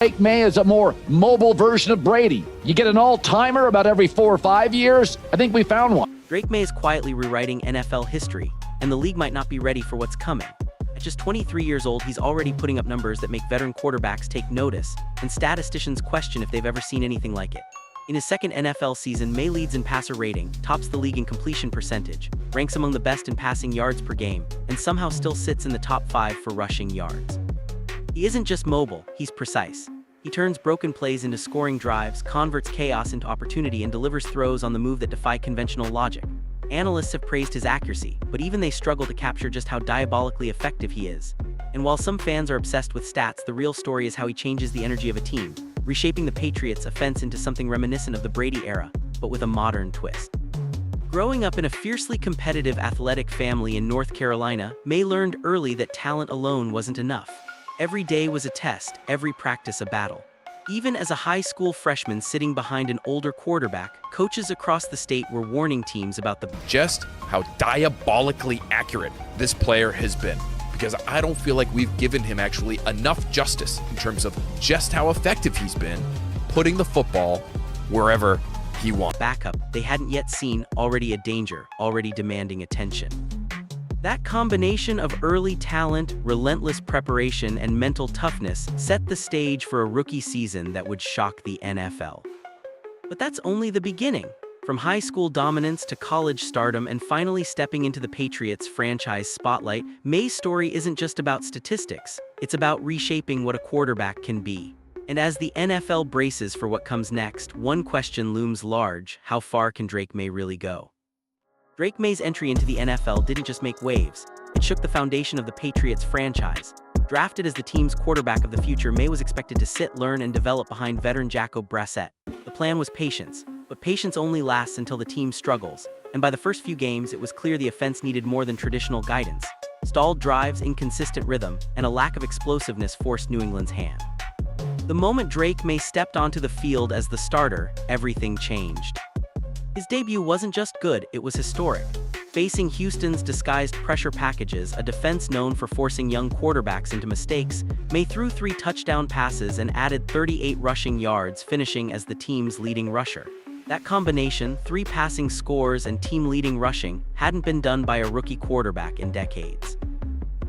Drake Maye is a more mobile version of Brady. You get an all-timer about every 4 or 5 years. I think we found one. Drake Maye is quietly rewriting NFL history, and the league might not be ready for what's coming. At just 23 years old, he's already putting up numbers that make veteran quarterbacks take notice, and statisticians question if they've ever seen anything like it. In his second NFL season, Maye leads in passer rating, tops the league in completion percentage, ranks among the best in passing yards per game, and somehow still sits in the top 5 for rushing yards. He isn't just mobile, he's precise. He turns broken plays into scoring drives, converts chaos into opportunity, and delivers throws on the move that defy conventional logic. Analysts have praised his accuracy, but even they struggle to capture just how diabolically effective he is. And while some fans are obsessed with stats, the real story is how he changes the energy of a team, reshaping the Patriots' offense into something reminiscent of the Brady era, but with a modern twist. Growing up in a fiercely competitive athletic family in North Carolina, Maye learned early that talent alone wasn't enough. Every day was a test, every practice a battle. Even as a high school freshman sitting behind an older quarterback, coaches across the state were warning teams about just how diabolically accurate this player has been. Because I don't feel like we've given him actually enough justice in terms of just how effective he's been putting the football wherever he wants. Backup they hadn't yet seen, already a danger, already demanding attention. That combination of early talent, relentless preparation, and mental toughness set the stage for a rookie season that would shock the NFL. But that's only the beginning. From high school dominance to college stardom and finally stepping into the Patriots' franchise spotlight, Maye's story isn't just about statistics, it's about reshaping what a quarterback can be. And as the NFL braces for what comes next, one question looms large: how far can Drake Maye really go? Drake Maye's entry into the NFL didn't just make waves, it shook the foundation of the Patriots franchise. Drafted as the team's quarterback of the future, Maye was expected to sit, learn, and develop behind veteran Jacob Brissett. The plan was patience, but patience only lasts until the team struggles, and by the first few games it was clear the offense needed more than traditional guidance. Stalled drives, inconsistent rhythm, and a lack of explosiveness forced New England's hand. The moment Drake Maye stepped onto the field as the starter, everything changed. His debut wasn't just good, it was historic. Facing Houston's disguised pressure packages, a defense known for forcing young quarterbacks into mistakes, Maye threw 3 touchdown passes and added 38 rushing yards, finishing as the team's leading rusher. That combination, 3 passing scores and team-leading rushing, hadn't been done by a rookie quarterback in decades.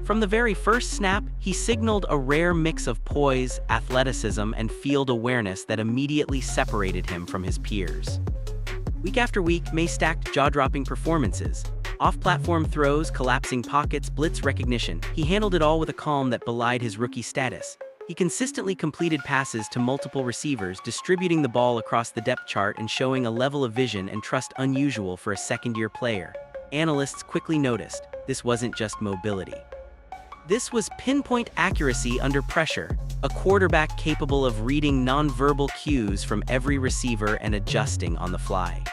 From the very first snap, he signaled a rare mix of poise, athleticism, and field awareness that immediately separated him from his peers. Week after week, Maye stacked jaw-dropping performances. Off-platform throws, collapsing pockets, blitz recognition. He handled it all with a calm that belied his rookie status. He consistently completed passes to multiple receivers, distributing the ball across the depth chart and showing a level of vision and trust unusual for a second-year player. Analysts quickly noticed, this wasn't just mobility. This was pinpoint accuracy under pressure, a quarterback capable of reading nonverbal cues from every receiver and adjusting on the fly.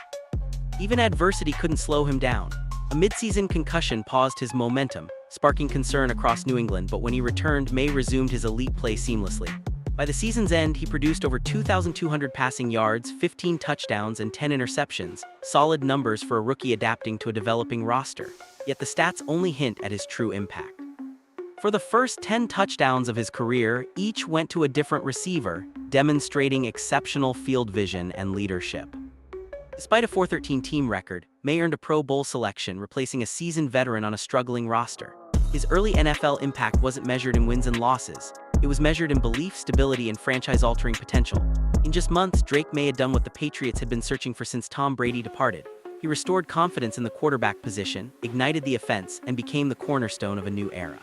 Even adversity couldn't slow him down. A midseason concussion paused his momentum, sparking concern across New England, but when he returned, Maye resumed his elite play seamlessly. By the season's end, he produced over 2,200 passing yards, 15 touchdowns, and 10 interceptions, solid numbers for a rookie adapting to a developing roster. Yet the stats only hint at his true impact. For the first 10 touchdowns of his career, each went to a different receiver, demonstrating exceptional field vision and leadership. Despite a 4-13 team record, Maye earned a Pro Bowl selection, replacing a seasoned veteran on a struggling roster. His early NFL impact wasn't measured in wins and losses. It was measured in belief, stability, and franchise-altering potential. In just months, Drake Maye had done what the Patriots had been searching for since Tom Brady departed. He restored confidence in the quarterback position, ignited the offense, and became the cornerstone of a new era.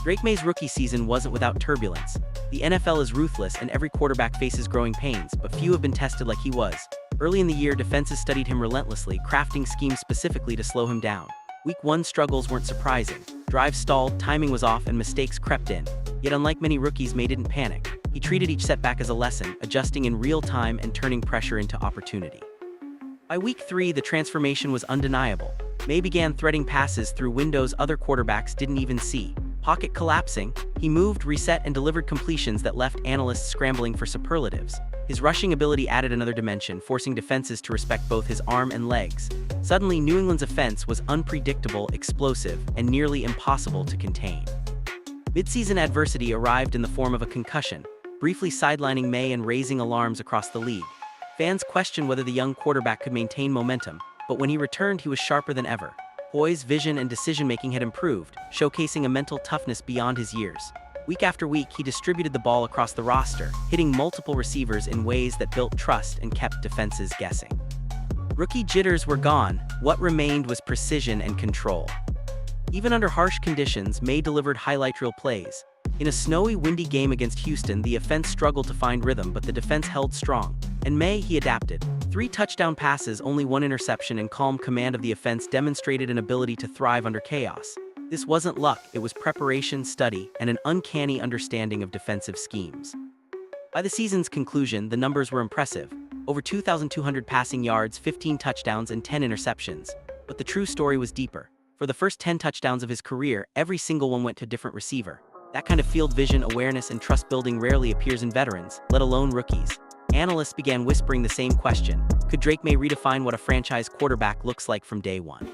Drake Maye's rookie season wasn't without turbulence. The NFL is ruthless and every quarterback faces growing pains, but few have been tested like he was. Early in the year, defenses studied him relentlessly, crafting schemes specifically to slow him down. Week 1 struggles weren't surprising. Drives stalled, timing was off, and mistakes crept in. Yet unlike many rookies, Maye didn't panic. He treated each setback as a lesson, adjusting in real time and turning pressure into opportunity. By week 3, the transformation was undeniable. Maye began threading passes through windows other quarterbacks didn't even see. Pocket collapsing, he moved, reset, and delivered completions that left analysts scrambling for superlatives. His rushing ability added another dimension, forcing defenses to respect both his arm and legs. Suddenly, New England's offense was unpredictable, explosive, and nearly impossible to contain. Midseason adversity arrived in the form of a concussion. briefly sidelining Maye and raising alarms across the league. Fans questioned whether the young quarterback could maintain momentum, but when he returned, he was sharper than ever. Poise, vision, and decision-making had improved, showcasing a mental toughness beyond his years. Week after week, he distributed the ball across the roster, hitting multiple receivers in ways that built trust and kept defenses guessing. Rookie jitters were gone. What remained was precision and control. Even under harsh conditions, Maye delivered highlight reel plays. In a snowy, windy game against Houston, the offense struggled to find rhythm, but the defense held strong. And Maye, he adapted. 3 touchdown passes, only 1 interception, and calm command of the offense demonstrated an ability to thrive under chaos. This wasn't luck, it was preparation, study, and an uncanny understanding of defensive schemes. By the season's conclusion, the numbers were impressive. Over 2,200 passing yards, 15 touchdowns, and 10 interceptions. But the true story was deeper. For the first 10 touchdowns of his career, every single one went to a different receiver. That kind of field vision, awareness, and trust building rarely appears in veterans, let alone rookies. Analysts began whispering the same question: could Drake Maye redefine what a franchise quarterback looks like from day one?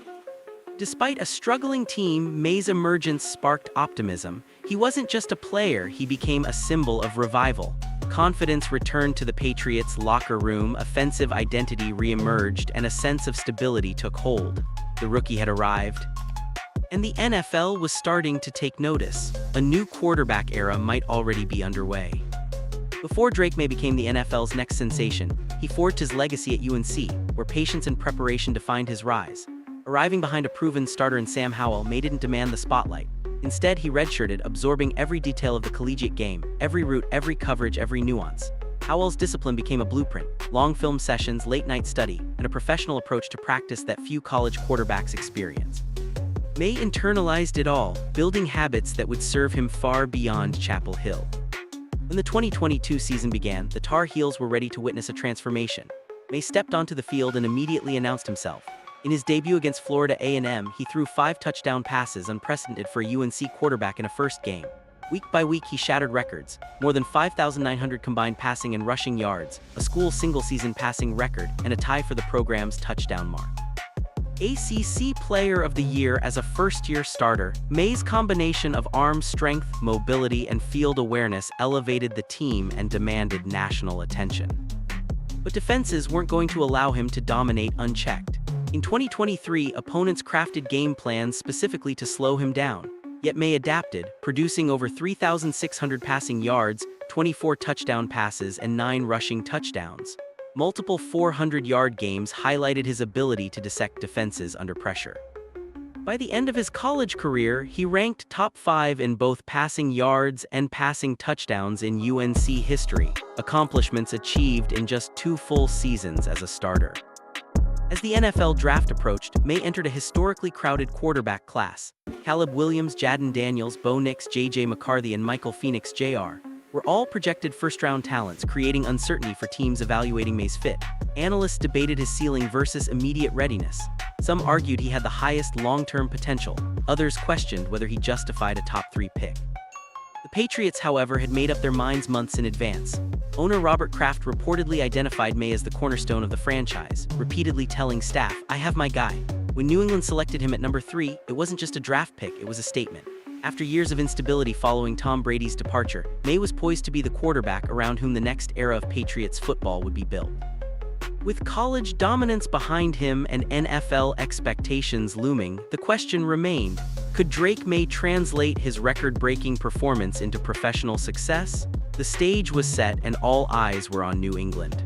Despite a struggling team, Maye's emergence sparked optimism. He wasn't just a player, he became a symbol of revival. Confidence returned to the Patriots' locker room, offensive identity re-emerged, and a sense of stability took hold. The rookie had arrived, and the NFL was starting to take notice. A new quarterback era might already be underway. Before Drake Maye became the NFL's next sensation, he forged his legacy at UNC, where patience and preparation defined his rise. Arriving behind a proven starter in Sam Howell, Maye didn't demand the spotlight. Instead, he redshirted, absorbing every detail of the collegiate game, every route, every coverage, every nuance. Howell's discipline became a blueprint: long film sessions, late-night study, and a professional approach to practice that few college quarterbacks experience. Maye internalized it all, building habits that would serve him far beyond Chapel Hill. When the 2022 season began, the Tar Heels were ready to witness a transformation. Maye stepped onto the field and immediately announced himself. In his debut against Florida A&M, he threw 5 touchdown passes, unprecedented for a UNC quarterback in a first game. Week by week, he shattered records: more than 5,900 combined passing and rushing yards, a school single-season passing record, and a tie for the program's touchdown mark. ACC Player of the Year as a first-year starter, Maye's combination of arm strength, mobility, and field awareness elevated the team and demanded national attention. But defenses weren't going to allow him to dominate unchecked. In 2023, opponents crafted game plans specifically to slow him down. Yet Maye adapted, producing over 3,600 passing yards, 24 touchdown passes, and 9 rushing touchdowns. Multiple 400-yard games highlighted his ability to dissect defenses under pressure. By the end of his college career, he ranked top 5 in both passing yards and passing touchdowns in UNC history, accomplishments achieved in just 2 full seasons as a starter. As the NFL draft approached, Maye entered a historically crowded quarterback class. Caleb Williams, Jadon Daniels, Bo Nix, J.J. McCarthy, and Michael Phoenix Jr. were all projected first-round talents, creating uncertainty for teams evaluating Maye's fit. Analysts debated his ceiling versus immediate readiness. Some argued he had the highest long-term potential. Others questioned whether he justified a top 3 pick. The Patriots, however, had made up their minds months in advance. Owner Robert Kraft reportedly identified Maye as the cornerstone of the franchise, repeatedly telling staff, "I have my guy." When New England selected him at number 3, it wasn't just a draft pick, it was a statement. After years of instability following Tom Brady's departure, Maye was poised to be the quarterback around whom the next era of Patriots football would be built. With college dominance behind him and NFL expectations looming, the question remained: could Drake Maye translate his record-breaking performance into professional success? The stage was set and all eyes were on New England.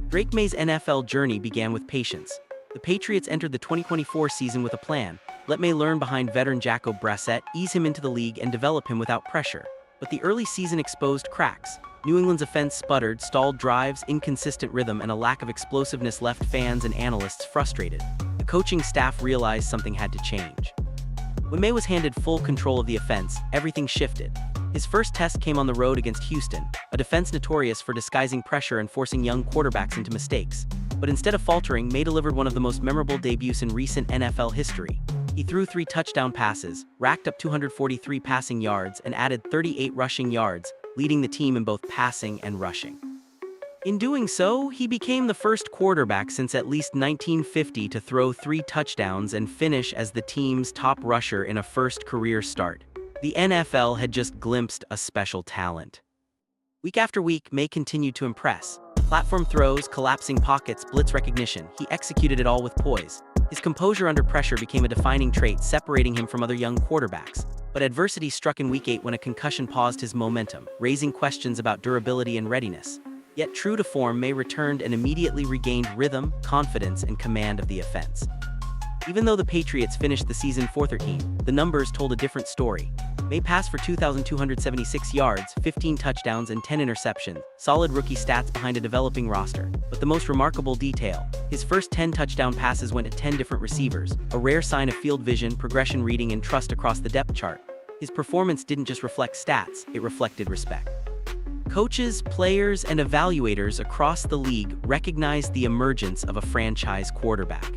Drake Maye's NFL journey began with patience. The Patriots entered the 2024 season with a plan: let Maye learn behind veteran Jacob Brissett, ease him into the league, and develop him without pressure. But the early season exposed cracks. New England's offense sputtered, stalled drives, inconsistent rhythm, and a lack of explosiveness left fans and analysts frustrated. The coaching staff realized something had to change. When Maye was handed full control of the offense, everything shifted. His first test came on the road against Houston, a defense notorious for disguising pressure and forcing young quarterbacks into mistakes. But instead of faltering, Maye delivered one of the most memorable debuts in recent NFL history. He threw 3 touchdown passes, racked up 243 passing yards, and added 38 rushing yards, leading the team in both passing and rushing. In doing so, he became the first quarterback since at least 1950 to throw 3 touchdowns and finish as the team's top rusher in a first career start. The NFL had just glimpsed a special talent. Week after week, Maye continued to impress. Platform throws, collapsing pockets, blitz recognition, he executed it all with poise. His composure under pressure became a defining trait, separating him from other young quarterbacks. But adversity struck in Week 8 when a concussion paused his momentum, raising questions about durability and readiness. Yet true to form, Maye returned and immediately regained rhythm, confidence, and command of the offense. Even though the Patriots finished the season 4-13, the numbers told a different story. Maye passed for 2,276 yards, 15 touchdowns, and 10 interceptions, solid rookie stats behind a developing roster. But the most remarkable detail, his first 10 touchdown passes went to 10 different receivers, a rare sign of field vision, progression reading, and trust across the depth chart. His performance didn't just reflect stats, it reflected respect. Coaches, players, and evaluators across the league recognized the emergence of a franchise quarterback.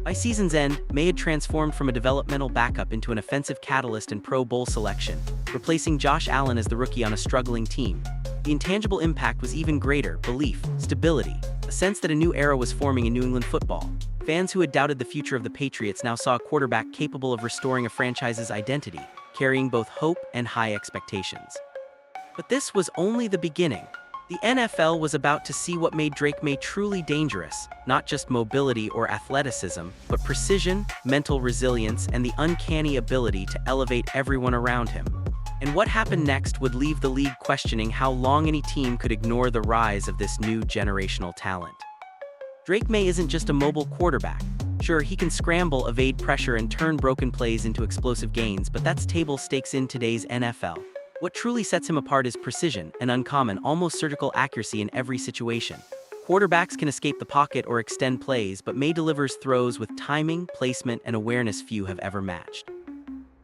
By season's end, Maye had transformed from a developmental backup into an offensive catalyst and Pro Bowl selection, replacing Josh Allen as the rookie on a struggling team. The intangible impact was even greater: belief, stability, a sense that a new era was forming in New England football. Fans who had doubted the future of the Patriots now saw a quarterback capable of restoring a franchise's identity, carrying both hope and high expectations. But this was only the beginning. The NFL was about to see what made Drake Maye truly dangerous, not just mobility or athleticism, but precision, mental resilience, and the uncanny ability to elevate everyone around him. And what happened next would leave the league questioning how long any team could ignore the rise of this new generational talent. Drake Maye isn't just a mobile quarterback. Sure, he can scramble, evade pressure, and turn broken plays into explosive gains, but that's table stakes in today's NFL. What truly sets him apart is precision, an uncommon, almost surgical accuracy in every situation. Quarterbacks can escape the pocket or extend plays, but Maye delivers throws with timing, placement, and awareness few have ever matched.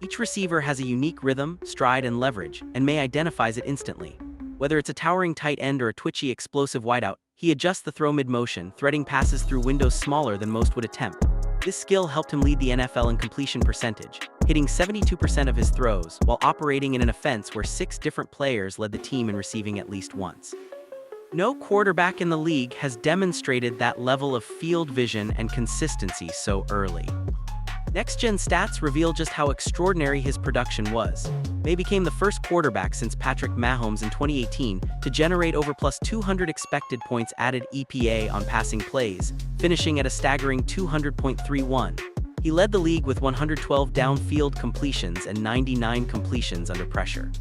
Each receiver has a unique rhythm, stride, and leverage, and Maye identifies it instantly. Whether it's a towering tight end or a twitchy, explosive wideout, he adjusts the throw mid-motion, threading passes through windows smaller than most would attempt. This skill helped him lead the NFL in completion percentage, hitting 72% of his throws, while operating in an offense where 6 different players led the team in receiving at least once. No quarterback in the league has demonstrated that level of field vision and consistency so early. Next-gen stats reveal just how extraordinary his production was. Maye became the first quarterback since Patrick Mahomes in 2018 to generate over plus 200 expected points added EPA on passing plays, finishing at a staggering 200.31. He led the league with 112 downfield completions and 99 completions under pressure.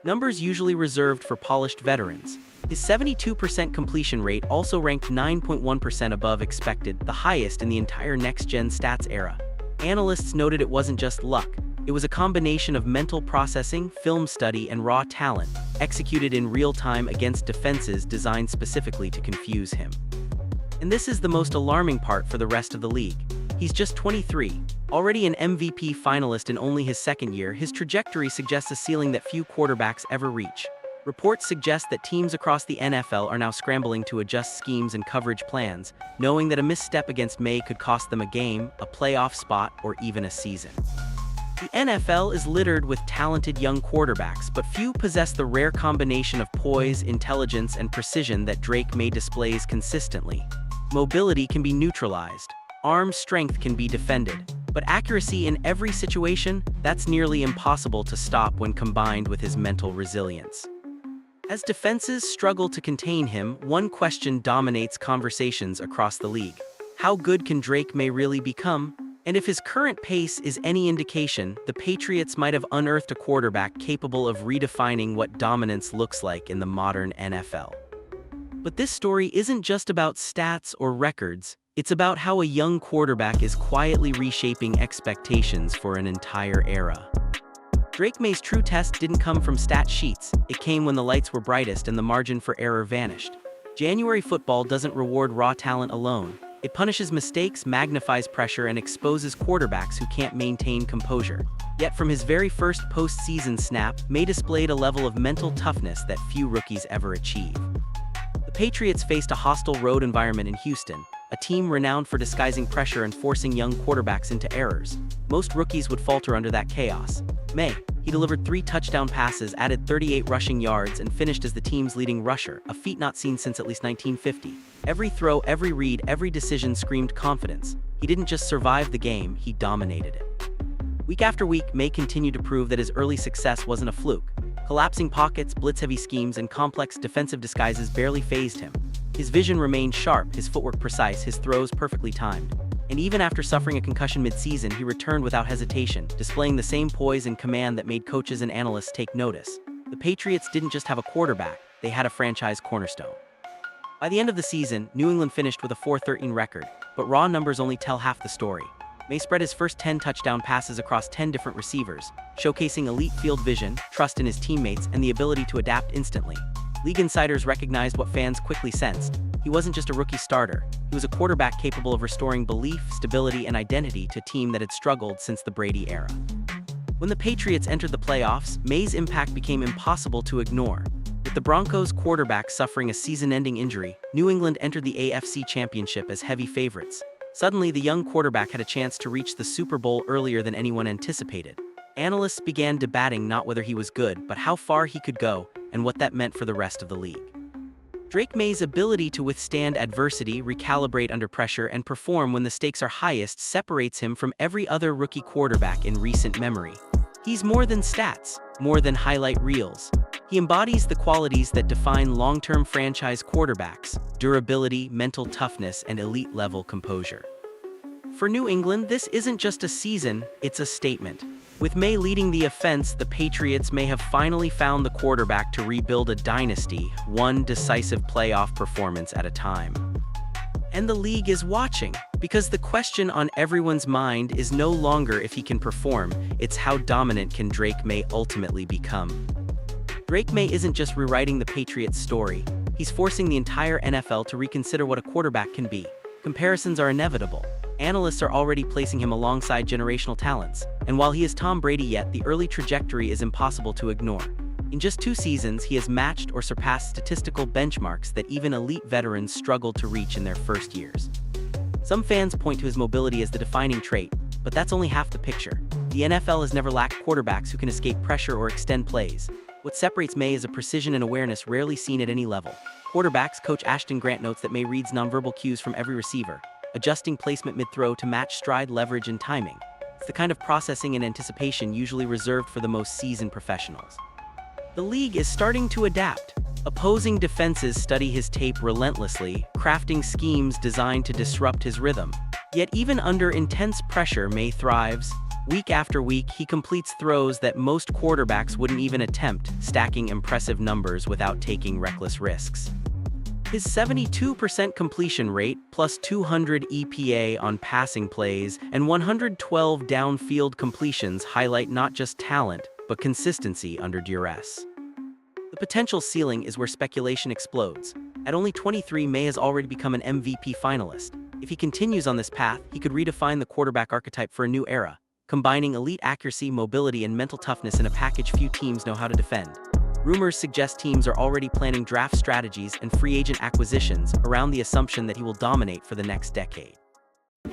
Numbers usually reserved for polished veterans. His 72% completion rate also ranked 9.1% above expected, the highest in the entire next-gen stats era. Analysts noted it wasn't just luck. It was a combination of mental processing, film study, and raw talent, executed in real time against defenses designed specifically to confuse him. And this is the most alarming part for the rest of the league. He's just 23, already an MVP finalist in only his second year. His trajectory suggests a ceiling that few quarterbacks ever reach. Reports suggest that teams across the NFL are now scrambling to adjust schemes and coverage plans, knowing that a misstep against Maye could cost them a game, a playoff spot, or even a season. The NFL is littered with talented young quarterbacks, but few possess the rare combination of poise, intelligence, and precision that Drake Maye displays consistently. Mobility can be neutralized, arm strength can be defended, but accuracy in every situation, that's nearly impossible to stop when combined with his mental resilience. As defenses struggle to contain him, one question dominates conversations across the league. How good can Drake Maye really become? And if his current pace is any indication, the Patriots might have unearthed a quarterback capable of redefining what dominance looks like in the modern NFL. But this story isn't just about stats or records, it's about how a young quarterback is quietly reshaping expectations for an entire era. Drake Maye's true test didn't come from stat sheets, it came when the lights were brightest and the margin for error vanished. January football doesn't reward raw talent alone. It punishes mistakes, magnifies pressure, and exposes quarterbacks who can't maintain composure. Yet from his very first postseason snap, Maye displayed a level of mental toughness that few rookies ever achieve. The Patriots faced a hostile road environment in Houston, a team renowned for disguising pressure and forcing young quarterbacks into errors. Most rookies would falter under that chaos. Maye, he delivered 3 touchdown passes, added 38 rushing yards, and finished as the team's leading rusher, a feat not seen since at least 1950. Every throw, every read, every decision screamed confidence. He didn't just survive the game, he dominated it. Week after week, Maye continued to prove that his early success wasn't a fluke. Collapsing pockets, blitz-heavy schemes, and complex defensive disguises barely fazed him. His vision remained sharp, his footwork precise, his throws perfectly timed. And even after suffering a concussion mid-season, he returned without hesitation, displaying the same poise and command that made coaches and analysts take notice. The Patriots didn't just have a quarterback, they had a franchise cornerstone. By the end of the season, New England finished with a 4-13 record, but raw numbers only tell half the story. Maye spread his first 10 touchdown passes across 10 different receivers, showcasing elite field vision, trust in his teammates, and the ability to adapt instantly. League insiders recognized what fans quickly sensed. He wasn't just a rookie starter, he was a quarterback capable of restoring belief, stability, and identity to a team that had struggled since the Brady era. When the Patriots entered the playoffs, Maye's impact became impossible to ignore. With the Broncos' quarterback suffering a season-ending injury, New England entered the AFC Championship as heavy favorites. Suddenly, the young quarterback had a chance to reach the Super Bowl earlier than anyone anticipated. Analysts began debating not whether he was good, but how far he could go and what that meant for the rest of the league. Drake Maye's ability to withstand adversity, recalibrate under pressure, and perform when the stakes are highest separates him from every other rookie quarterback in recent memory. He's more than stats, more than highlight reels. He embodies the qualities that define long-term franchise quarterbacks: durability, mental toughness, and elite-level composure. For New England, this isn't just a season, it's a statement. With Maye leading the offense, the Patriots may have finally found the quarterback to rebuild a dynasty, one decisive playoff performance at a time. And the league is watching, because the question on everyone's mind is no longer if he can perform, it's how dominant can Drake Maye ultimately become. Drake Maye isn't just rewriting the Patriots' story, he's forcing the entire NFL to reconsider what a quarterback can be. Comparisons are inevitable. Analysts are already placing him alongside generational talents, and while he is Tom Brady yet, the early trajectory is impossible to ignore. In just 2 seasons, he has matched or surpassed statistical benchmarks that even elite veterans struggled to reach in their first years. Some fans point to his mobility as the defining trait, but that's only half the picture. The NFL has never lacked quarterbacks who can escape pressure or extend plays. What separates Maye is a precision and awareness rarely seen at any level. Quarterbacks, coach Ashton Grant notes that Maye reads nonverbal cues from every receiver, adjusting placement mid-throw to match stride leverage and timing. It's the kind of processing and anticipation usually reserved for the most seasoned professionals. The league is starting to adapt. Opposing defenses study his tape relentlessly, crafting schemes designed to disrupt his rhythm. Yet even under intense pressure, Maye thrives. Week after week, he completes throws that most quarterbacks wouldn't even attempt, stacking impressive numbers without taking reckless risks. His 72% completion rate, plus 200 EPA on passing plays, and 112 downfield completions highlight not just talent, but consistency under duress. The potential ceiling is where speculation explodes. At only 23, Maye has already become an MVP finalist. If he continues on this path, he could redefine the quarterback archetype for a new era, combining elite accuracy, mobility, and mental toughness in a package few teams know how to defend. Rumors suggest teams are already planning draft strategies and free agent acquisitions around the assumption that he will dominate for the next decade.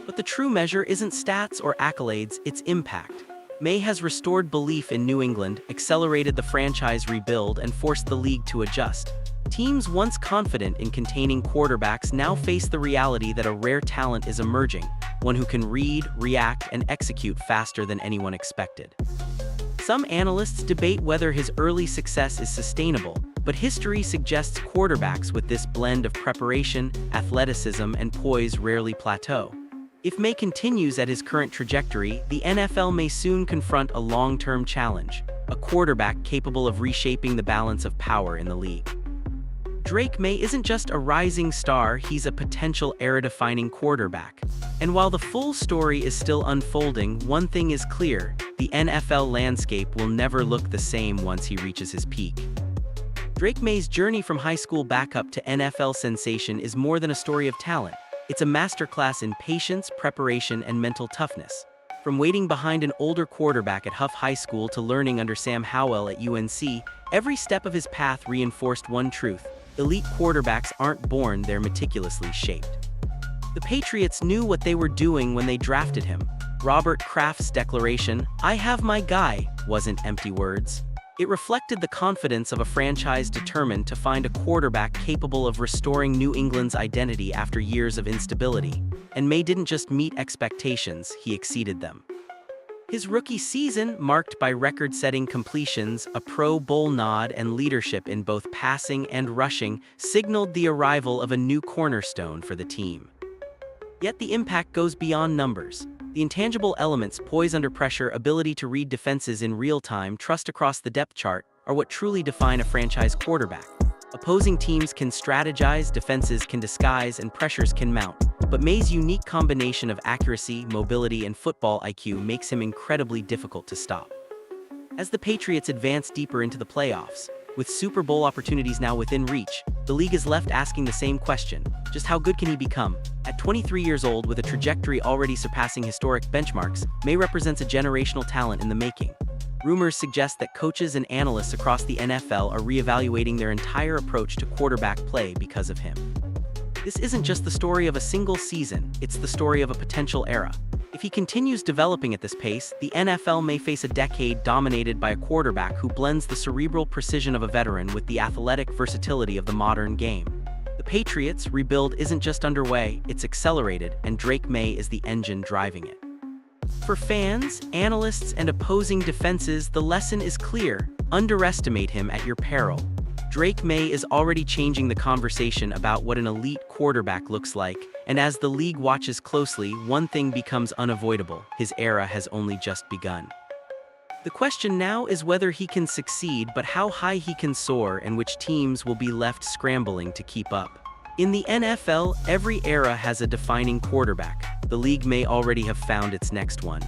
But the true measure isn't stats or accolades, it's impact. Maye has restored belief in New England, accelerated the franchise rebuild, and forced the league to adjust. Teams once confident in containing quarterbacks now face the reality that a rare talent is emerging, one who can read, react, and execute faster than anyone expected. Some analysts debate whether his early success is sustainable, but history suggests quarterbacks with this blend of preparation, athleticism, and poise rarely plateau. If Maye continues at his current trajectory, the NFL may soon confront a long-term challenge, a quarterback capable of reshaping the balance of power in the league. Drake Maye isn't just a rising star, he's a potential era-defining quarterback. And while the full story is still unfolding, one thing is clear: the NFL landscape will never look the same once he reaches his peak. Drake Maye's journey from high school backup to NFL sensation is more than a story of talent. It's a masterclass in patience, preparation, and mental toughness. From waiting behind an older quarterback at Huff High School to learning under Sam Howell at UNC, every step of his path reinforced one truth: elite quarterbacks aren't born, they're meticulously shaped. The Patriots knew what they were doing when they drafted him. Robert Kraft's declaration, "I have my guy," wasn't empty words. It reflected the confidence of a franchise determined to find a quarterback capable of restoring New England's identity after years of instability. And Maye didn't just meet expectations, he exceeded them. His rookie season, marked by record-setting completions, a Pro Bowl nod, and leadership in both passing and rushing, signaled the arrival of a new cornerstone for the team. Yet the impact goes beyond numbers. The intangible elements, poise under pressure, ability to read defenses in real time, trust across the depth chart, are what truly define a franchise quarterback. Opposing teams can strategize, defenses can disguise, and pressures can mount. But Maye's unique combination of accuracy, mobility, and football IQ makes him incredibly difficult to stop. As the Patriots advance deeper into the playoffs, with Super Bowl opportunities now within reach, the league is left asking the same question: just how good can he become? At 23 years old, with a trajectory already surpassing historic benchmarks, Maye represents a generational talent in the making. Rumors suggest that coaches and analysts across the NFL are reevaluating their entire approach to quarterback play because of him. This isn't just the story of a single season, it's the story of a potential era. If he continues developing at this pace, the NFL may face a decade dominated by a quarterback who blends the cerebral precision of a veteran with the athletic versatility of the modern game. The Patriots' rebuild isn't just underway, it's accelerated, and Drake Maye is the engine driving it. For fans, analysts, and opposing defenses, the lesson is clear: underestimate him at your peril. Drake Maye is already changing the conversation about what an elite quarterback looks like, and as the league watches closely, one thing becomes unavoidable: his era has only just begun. The question now is whether he can succeed, but how high he can soar and which teams will be left scrambling to keep up. In the NFL, every era has a defining quarterback. The league may already have found its next one.